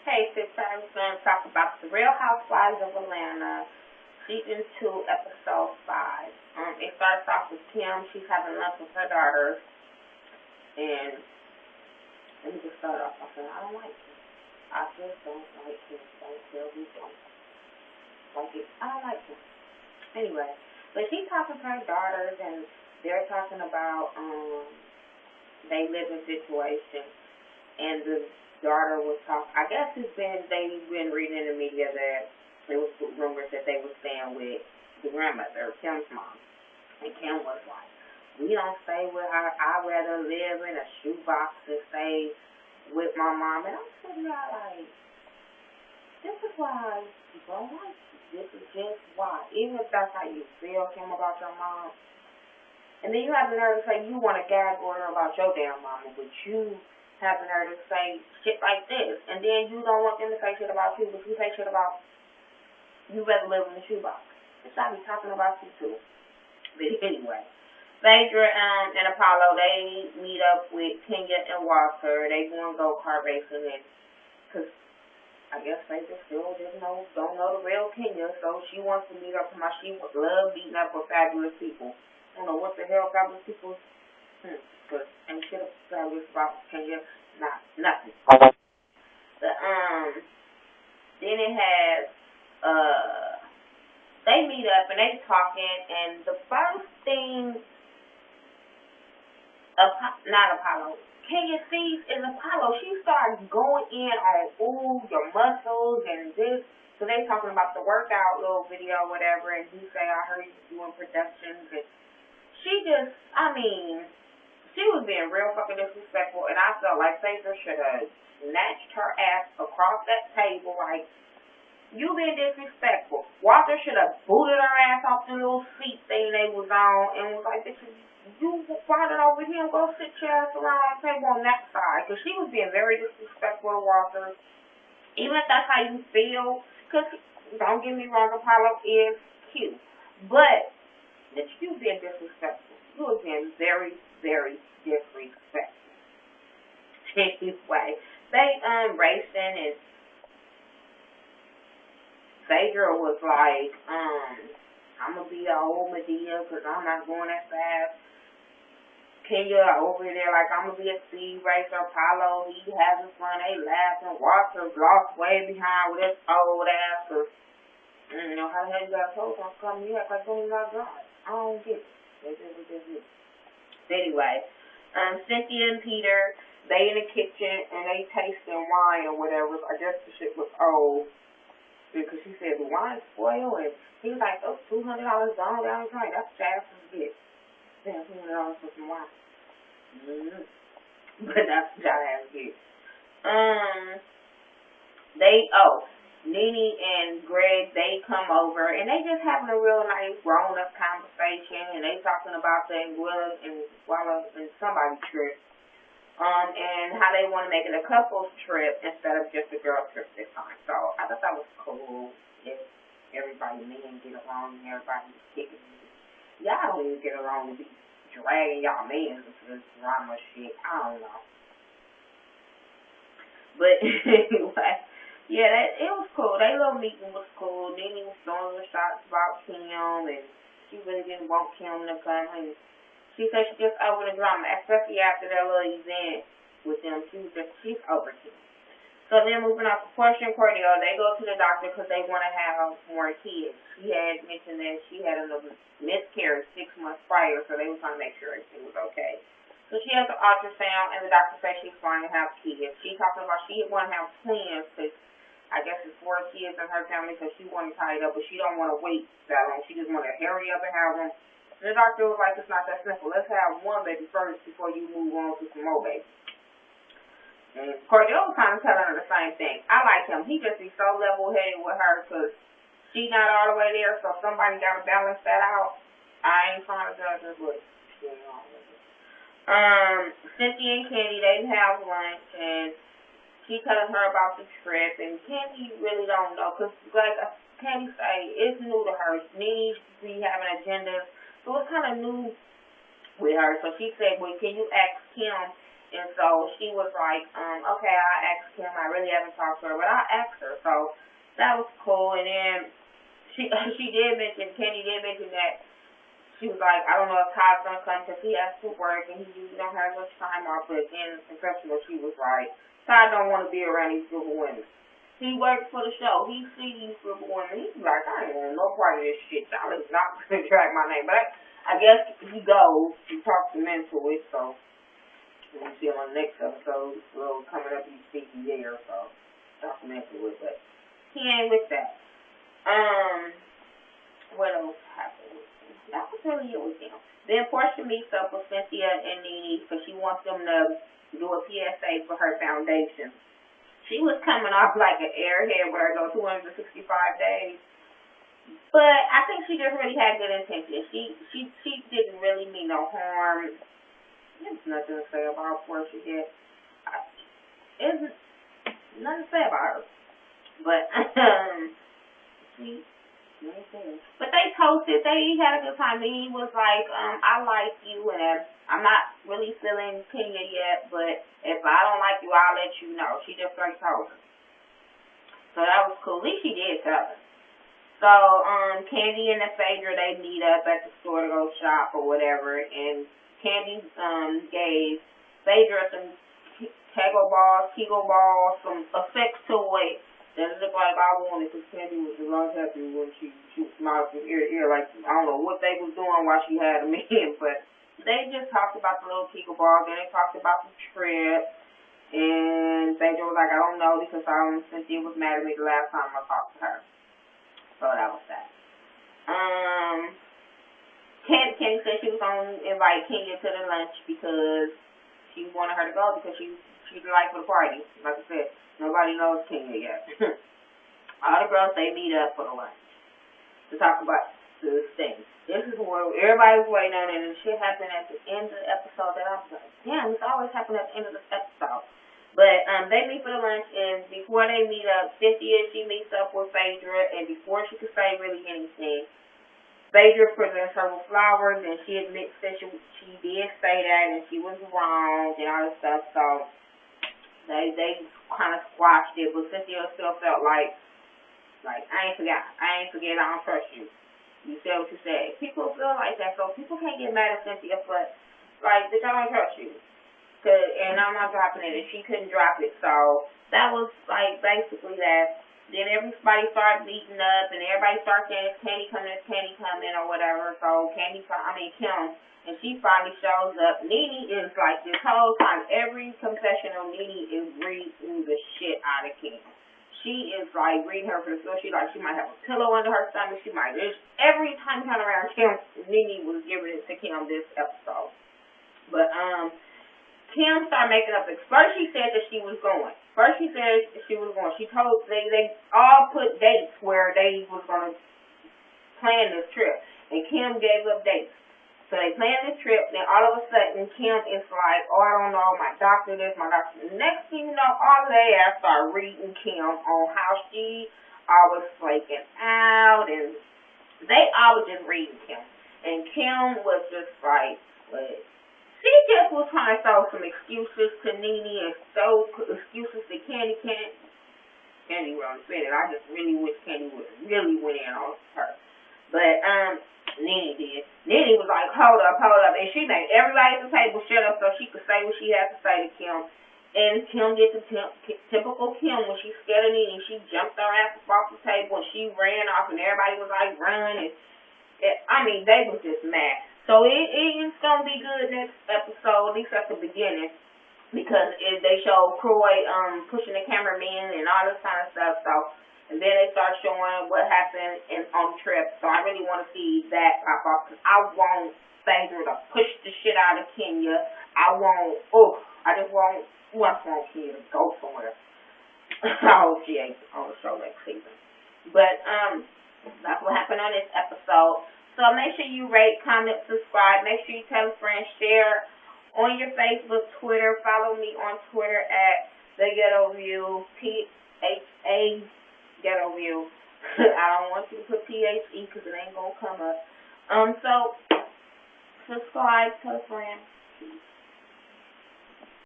Hey, sister, I was going to talk about the Real Housewives of Atlanta, season 2, episode 5. It starts off with Kim. She's having lunch with her daughters, and let me just start off by saying I don't like Kim. I just don't like Kim. Don't tell me don't like it. I don't like Kim. Anyway, but she's talking to her daughters, and they're talking about they living situation, and the daughter was talking. I guess they've been reading in the media that there was rumors that they were staying with the grandmother, Kim's mom, and Kim was like, "We don't stay with her. I'd rather live in a shoebox than stay with my mom." And I'm sitting there like, this is why you don't like you. This is just why. Even if that's how you feel, Kim, about your mom, and then you have the nerve to say you want to gag order about your damn mama, but you having her to say shit like this, and then you don't want them to say shit about you, but you say shit about you rather live in a shoebox. Bitch, I be talking about you too. But anyway, Phaedra and Apollo, they meet up with Kenya and Walter. They going go-kart racing, and because I guess Phaedra still don't know the real Kenya, so she wants to meet up with she would love meeting up with fabulous people. I don't know what the hell fabulous people. Because ain't shit fabulous about Kenya, nothing. But then it has they meet up and they talking, and the first thing not Apollo, Kenya sees is Apollo. She starts going in on your muscles and this. So they talking about the workout little video, whatever, and he say, I heard you doing productions, and she just, she was being real fucking disrespectful, and I felt like Phaedra should have snatched her ass across that table, like, you being disrespectful. Walter should have booted her ass off the little seat thing they was on, and was like, bitch, you brought it over here, go sit your ass around the table on that side, because she was being very disrespectful to Walter, even if that's how you feel, because, don't get me wrong, Apollo is cute, but, bitch, you being disrespectful. You was being very, very disrespectful. Anyway, they racing, and Phaedra was like, I'm gonna be an old Medea because I'm not going that fast. Kenya over there like I'm gonna be a speed racer. Apollo, he having fun, they laughing. Walter lost way behind with his old ass. Cause, how the hell you got told on something? You act like you're not God. I don't get it. They just. Anyway, Cynthia and Peter, they in the kitchen and they tasting wine or whatever. I guess the shit was old because she said the wine's spoiled, and he was like, "Oh, $200 gone down the drain. That's fast as it gets. Damn, $200 for some wine." But that's what y'all have to get. Nene and Greg, they come over, and they just having a real nice grown-up conversation, and they talking about the Anguilla and somebody trip, and how they want to make it a couples trip instead of just a girl trip this time. So I thought that was cool. If everybody men get along and everybody kicking it. Y'all don't even get along to be dragging y'all men into this drama shit. I don't know. But anyway, yeah, it was cool. Their little meeting was cool. Nene was throwing the shots about Kim, and she really didn't want Kim to come. And she said she just over the drama, especially after that little event with them. She's over Kim. So then moving on to Portia and Cordell, they go to the doctor because they want to have more kids. She had mentioned that she had another miscarriage 6 months prior, so they were trying to make sure everything was okay. So she has an ultrasound, and the doctor says she's fine to have kids. She's talking about she want to have twins because I guess it's 4 kids in her family, so she want to tie it up, but she don't want to wait that long. She just want to hurry up and have them. And the doctor was like, it's not that simple. Let's have one baby first before you move on to some more babies. And Cordell was kind of telling her the same thing. I like him. He just be so level-headed with her because she not all the way there, so somebody got to balance that out. I ain't trying to judge her, but she ain't all the way there. Cynthia and Candy, they have lunch, and she telling her about the trip, and Candy really don't know, because like Candy say, it's new to her. Nene be having agendas, so it's kind of new with her. So she said, well, can you ask Kim And so she was like, okay, I asked him. I really haven't talked to her, but I asked her. So that was cool. And then Kenny did mention that she was like, I don't know if Todd's gonna come because he has to work and he usually don't have much time off. But in the confessional, she was like, Todd don't want to be around these group of women. He works for the show. He sees these group of women. He's like, I ain't want no part of this shit. Y'all is not gonna drag my name. But I guess he goes. He talks them into it. So we'll see him on the next episode. Well, coming up, he's speaking there. So talk him into it. But he ain't with that. What else happened with him? That was really it with him. Then Portia meets up with Cynthia and Nene because she wants them to do a PSA for her foundation. She was coming off like an airhead with her 265 days. But I think she just really had good intentions. She didn't really mean no harm. There's nothing to say about Portia yet. There's nothing to say about her. But but they toasted. They had a good time. And he was like, I like you, and I'm not really feeling Kenya yet, but if I don't like you, I'll let you know. She just like told her. So that was cool. At least she did tell her. So Candy and the Phaedra, they meet up at the store to go shop or whatever, and Candy gave Phaedra some Kegel balls, some effects toy. That looked like I wanted, because Candy was unhappy when she smiled from ear to ear. Like, I don't know what they was doing while she had them in, but they just talked about the little Kegel balls, and they talked about the trip. And Phaedra was like, I don't know, because Cynthia was mad at me the last time I talked to her. So that was that. Candy said she was going to invite Kenya to the lunch because she wanted her to go because she's the life of the party. Like I said, nobody knows Kenya yet. All the girls, they meet up for the lunch to talk about this thing. This is what everybody's waiting on, and the shit happened at the end of the episode that I was like, damn, it's always happened at the end of the episode. But they meet for the lunch, and before they meet up, Cynthia, she meets up with Phaedra, and before she could say really anything, Phaedra presents her with flowers, and she admits that she did say that, and she was wrong, and all this stuff, so they kind of squashed it, but Cynthia still felt like I ain't forget, I don't trust you. You said what you said. People feel like that, so people can't get mad at Cynthia for, like, bitch, I don't trust you. And I'm not dropping it, and she couldn't drop it, so that was, like, basically that. Then everybody started beating up, and everybody started saying, it's Candy coming, or whatever, so Kim, and she finally shows up. Nene is like, this whole time, every confessional, Nene is reading the shit out of Kim. She is like reading her for the floor. She might have a pillow under her stomach. She might just every time turn around, Nene was giving it to Kim this episode. But Kim started making up. First she said that she was going. She told they all put dates where they was gonna plan this trip, and Kim gave up dates. So they planned this trip, then all of a sudden, Kim is like, oh, I don't know, my doctor this, my doctor. Next thing you know, all of their ass start reading Kim on how she always flaking out, and they all was just reading Kim. And Kim was just like, what? She just was trying to throw some excuses to Nene and throw excuses to Candy. Candy really said it. I just really wish Candy would really went in on her. But, Nene did. Nene was like, hold up, and she made everybody at the table shut up so she could say what she had to say to Kim. And Kim did the typical Kim when she's scared of Nene. She jumped her ass off the table and she ran off, and everybody was like, run. And they was just mad. So it's gonna be good next episode, at least at the beginning, because they show Croy pushing the cameraman and all this kind of stuff. So. And then they start showing what happened on the trip. So I really want to see that pop up, because I want Phaedra to push the shit out of Kenya. I just want Kenya to go somewhere. I hope she ain't on the show next season. But that's what happened on this episode. So make sure you rate, comment, subscribe. Make sure you tell a friend, share on your Facebook, Twitter. Follow me on Twitter at thaghettoview, THA. Ghetto View. I don't want you to put THE because it ain't going to come up. So, subscribe, tell a friend.